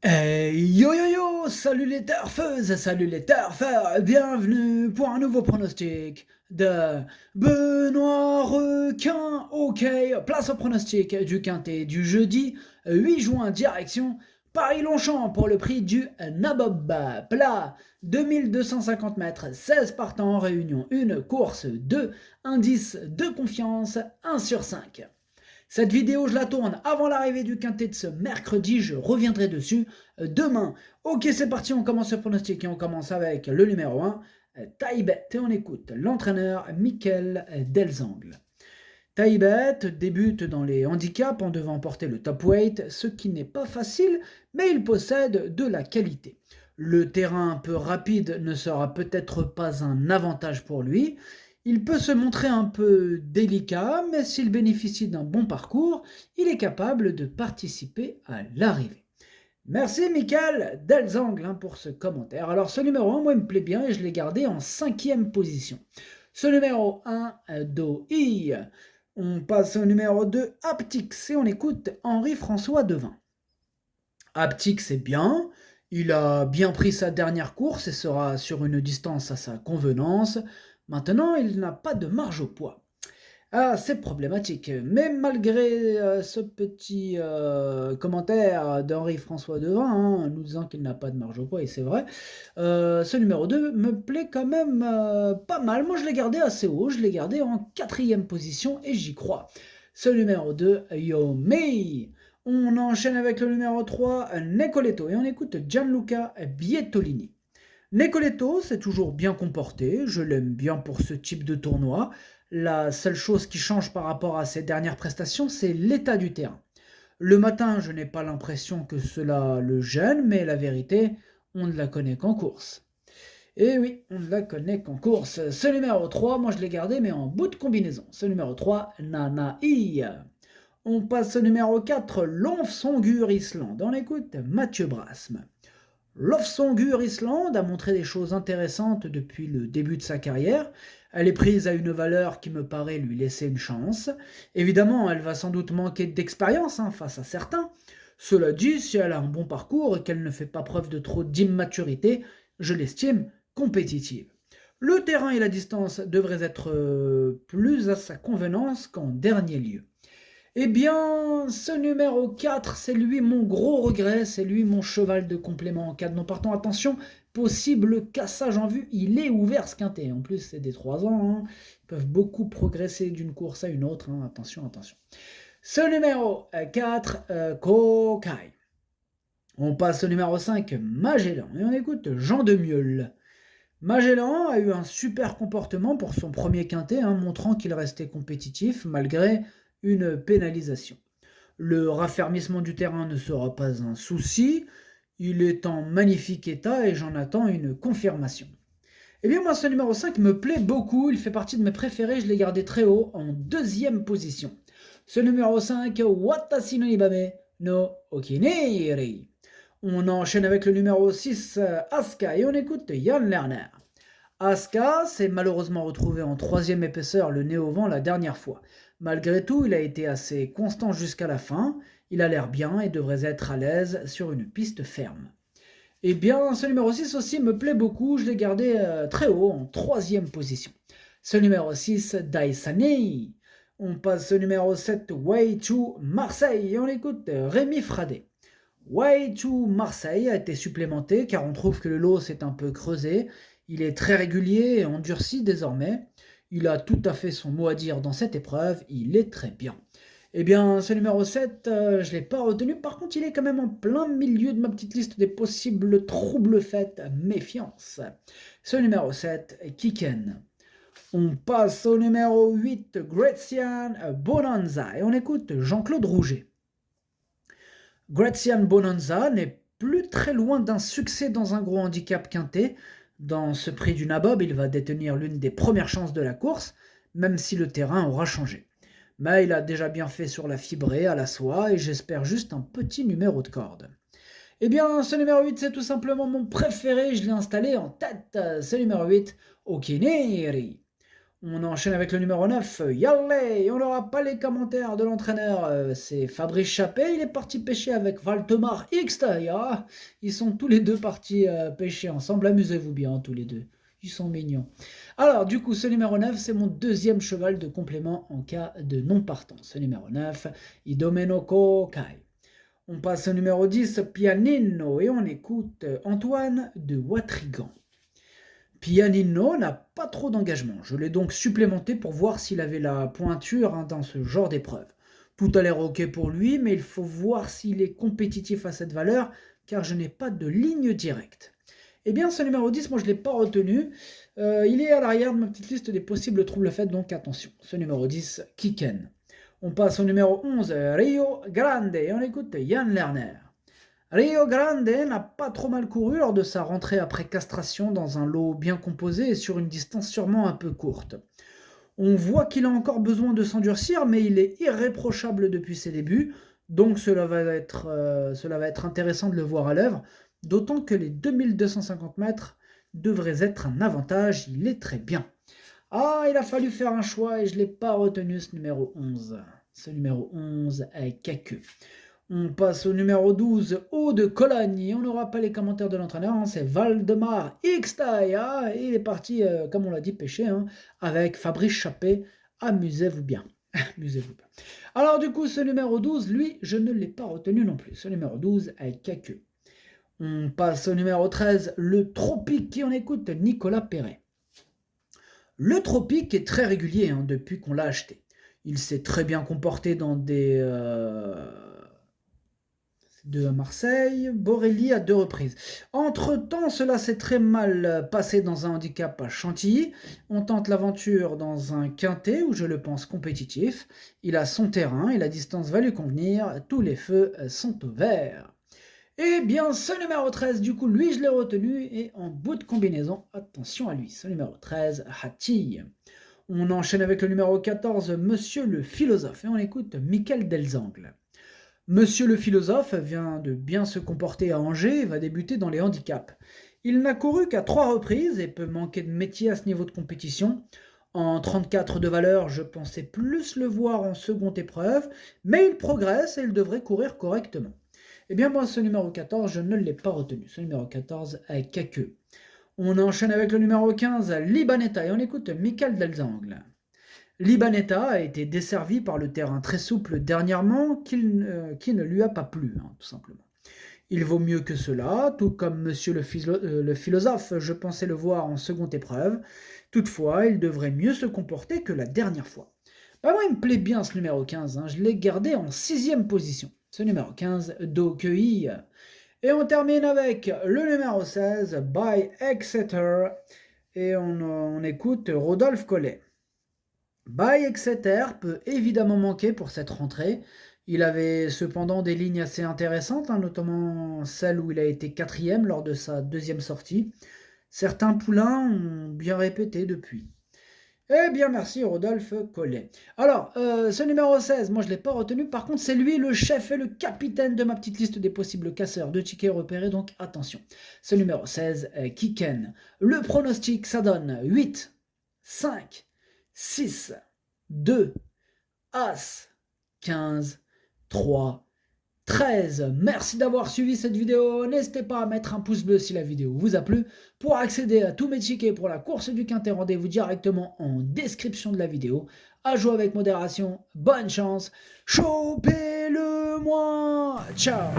Yo yo yo, salut les turfeuses, salut les turfeurs, bienvenue pour un nouveau pronostic de Benoît Requin. Ok, place au pronostic du quintet du jeudi 8 juin, direction Paris-Longchamp pour le prix du Nabob. Plat 2250 mètres, 16 partants, réunion 1, course 2, indice de confiance 1 sur 5. Cette vidéo, je la tourne avant l'arrivée du quintet de ce mercredi, je reviendrai dessus demain. Ok, c'est parti, on commence ce pronostic et on commence avec le numéro 1, Taibet, et on écoute l'entraîneur Mikel Delzangle. Taibet débute dans les handicaps en devant porter le top weight, ce qui n'est pas facile, mais il possède de la qualité. Le terrain un peu rapide ne sera peut-être pas un avantage pour lui. Il peut se montrer un peu délicat, mais s'il bénéficie d'un bon parcours, il est capable de participer à l'arrivée. Merci Michael Delzangle pour ce commentaire. Alors ce numéro 1, moi il me plaît bien et je l'ai gardé en 5e position. Ce numéro 1, Doi. On passe au numéro 2, Aptix, et on écoute Henri-François Devin. Aptix est bien, il a bien pris sa dernière course et sera sur une distance à sa convenance. Maintenant, il n'a pas de marge au poids. Ah, c'est problématique. Mais malgré ce petit commentaire d'Henri-François Devin, nous disant qu'il n'a pas de marge au poids, et c'est vrai, ce numéro 2 me plaît quand même pas mal. Moi, je l'ai gardé assez haut, je l'ai gardé en 4e position, et j'y crois. Ce numéro 2, Yo Mei. On enchaîne avec le numéro 3, Nicoletto, et on écoute Gianluca Bietolini. Nicoletto s'est toujours bien comporté, je l'aime bien pour ce type de tournoi. La seule chose qui change par rapport à ses dernières prestations, c'est l'état du terrain. Le matin, je n'ai pas l'impression que cela le gêne, mais la vérité, on ne la connaît qu'en course. Et oui, on ne la connaît qu'en course. Ce numéro 3, moi je l'ai gardé, mais en bout de combinaison. Ce numéro 3, Nanaï. On passe au numéro 4, Lofsongur Islande. On écoute Mathieu Brasme. Lofsongur Islande a montré des choses intéressantes depuis le début de sa carrière. Elle est prise à une valeur qui me paraît lui laisser une chance. Évidemment, elle va sans doute manquer d'expérience face à certains. Cela dit, si elle a un bon parcours et qu'elle ne fait pas preuve de trop d'immaturité, je l'estime compétitive. Le terrain et la distance devraient être plus à sa convenance qu'en dernier lieu. Eh bien, ce numéro 4, c'est lui mon gros regret, c'est lui mon cheval de complément en cas de non partant. Attention, possible cassage en vue, il est ouvert ce quintet. En plus, c'est des 3 ans, ils peuvent beaucoup progresser d'une course à une autre. Attention, attention. Ce numéro 4, Kokai. On passe au numéro 5, Magellan, et on écoute Jean de Mieul. Magellan a eu un super comportement pour son premier quintet, montrant qu'il restait compétitif malgré une pénalisation. Le raffermissement du terrain ne sera pas un souci, il est en magnifique état et j'en attends une confirmation. Eh bien moi ce numéro 5 me plaît beaucoup, il fait partie de mes préférés, je l'ai gardé très haut en 2e position. Ce numéro 5, Watashi no Ibame no Okineri. On enchaîne avec le numéro 6, Asuka, et on écoute Yann Lerner. Asuka s'est malheureusement retrouvé en 3e épaisseur le nez au vent la dernière fois. Malgré tout, il a été assez constant jusqu'à la fin, il a l'air bien et devrait être à l'aise sur une piste ferme. Eh bien, ce numéro 6 aussi me plaît beaucoup, je l'ai gardé très haut, en 3e position. Ce numéro 6, Daisane. On passe au numéro 7, Way to Marseille, et on écoute Rémi Fradet. Way to Marseille a été supplémenté car on trouve que le lot s'est un peu creusé. Il est très régulier et endurci désormais. Il a tout à fait son mot à dire dans cette épreuve, il est très bien. Eh bien, ce numéro 7, je ne l'ai pas retenu. Par contre, il est quand même en plein milieu de ma petite liste des possibles troubles faits. Méfiance. Ce numéro 7, Kiken. On passe au numéro 8, Grazian Bonanza. Et on écoute Jean-Claude Rouget. Grazian Bonanza n'est plus très loin d'un succès dans un gros handicap quintet. Dans ce prix du Nabob, il va détenir l'une des premières chances de la course, même si le terrain aura changé. Mais il a déjà bien fait sur la fibrée, à la soie, et j'espère juste un petit numéro de corde. Eh bien, ce numéro 8, c'est tout simplement mon préféré, je l'ai installé en tête. Ce numéro 8, Okineri. On enchaîne avec le numéro 9, Yallé, on n'aura pas les commentaires de l'entraîneur, c'est Fabrice Chappé, il est parti pêcher avec Waldemar Xtaya, ils sont tous les deux partis pêcher ensemble, amusez-vous bien tous les deux, ils sont mignons. Alors du coup ce numéro 9 c'est mon deuxième cheval de complément en cas de non-partant, ce numéro 9, Idomenoko Kai. On passe au numéro 10, Pianino, et on écoute Antoine de Watrigan. Pianino n'a pas trop d'engagement, je l'ai donc supplémenté pour voir s'il avait la pointure dans ce genre d'épreuve. Tout a l'air ok pour lui, mais il faut voir s'il est compétitif à cette valeur, car je n'ai pas de ligne directe. Eh bien ce numéro 10, moi je ne l'ai pas retenu, il est à l'arrière de ma petite liste des possibles troubles faits, donc attention. Ce numéro 10, Kiken. On passe au numéro 11, Rio Grande, et on écoute Yann Lerner. Rio Grande n'a pas trop mal couru lors de sa rentrée après castration dans un lot bien composé et sur une distance sûrement un peu courte. On voit qu'il a encore besoin de s'endurcir, mais il est irréprochable depuis ses débuts, donc cela va être intéressant de le voir à l'œuvre, d'autant que les 2250 mètres devraient être un avantage, il est très bien. Ah, il a fallu faire un choix et je ne l'ai pas retenu ce numéro 11. Ce numéro 11 est caqueux. On passe au numéro 12, Eau de Cologne. On n'aura pas les commentaires de l'entraîneur, c'est Waldemar Xtaya. Et il est parti, comme on l'a dit, pêcher avec Fabrice Chappé. Amusez-vous bien. Amusez-vous bien. Alors du coup, ce numéro 12, lui, je ne l'ai pas retenu non plus. Ce numéro 12 est caqueux. On passe au numéro 13, le Tropique, et on écoute Nicolas Perret. Le Tropique est très régulier depuis qu'on l'a acheté. Il s'est très bien comporté dans des... de Marseille, Borelli à 2 reprises. Entre-temps, cela s'est très mal passé dans un handicap à Chantilly. On tente l'aventure dans un quintet où je le pense compétitif. Il a son terrain et la distance va lui convenir. Tous les feux sont au vert. Eh bien, ce numéro 13, du coup, lui, je l'ai retenu et en bout de combinaison, attention à lui. Ce numéro 13, Hati. On enchaîne avec le numéro 14, Monsieur le Philosophe, et on écoute Michael Delzangle. Monsieur le Philosophe vient de bien se comporter à Angers et va débuter dans les handicaps. Il n'a couru qu'à 3 reprises et peut manquer de métier à ce niveau de compétition. En 34 de valeur, je pensais plus le voir en seconde épreuve, mais il progresse et il devrait courir correctement. Eh bien moi, ce numéro 14, je ne l'ai pas retenu. Ce numéro 14 est caqueux. On enchaîne avec le numéro 15, Libanetta, et on écoute Michael Delzangle. Libanetta a été desservi par le terrain très souple dernièrement qui ne lui a pas plu, tout simplement. Il vaut mieux que cela, tout comme Monsieur le Philosophe, je pensais le voir en seconde épreuve. Toutefois, il devrait mieux se comporter que la dernière fois. Moi, il me plaît bien ce numéro 15, je l'ai gardé en 6e position. Ce numéro 15, Doqueuille. Et on termine avec le numéro 16, By Exeter, et on écoute Rodolphe Collet. By Exeter peut évidemment manquer pour cette rentrée. Il avait cependant des lignes assez intéressantes, notamment celle où il a été 4e lors de sa 2e sortie. Certains poulains ont bien répété depuis. Eh bien, merci Rodolphe Collet. Alors, ce numéro 16, moi je ne l'ai pas retenu. Par contre, c'est lui le chef et le capitaine de ma petite liste des possibles casseurs de tickets repérés. Donc, attention. Ce numéro 16, Kiken. Le pronostic, ça donne 8, 5, 6, 2, As, 15, 3, 13. Merci d'avoir suivi cette vidéo. N'hésitez pas à mettre un pouce bleu si la vidéo vous a plu. Pour accéder à tous mes tickets pour la course du Quintet, rendez-vous directement en description de la vidéo. À jouer avec modération. Bonne chance. Chopez-le-moi. Ciao.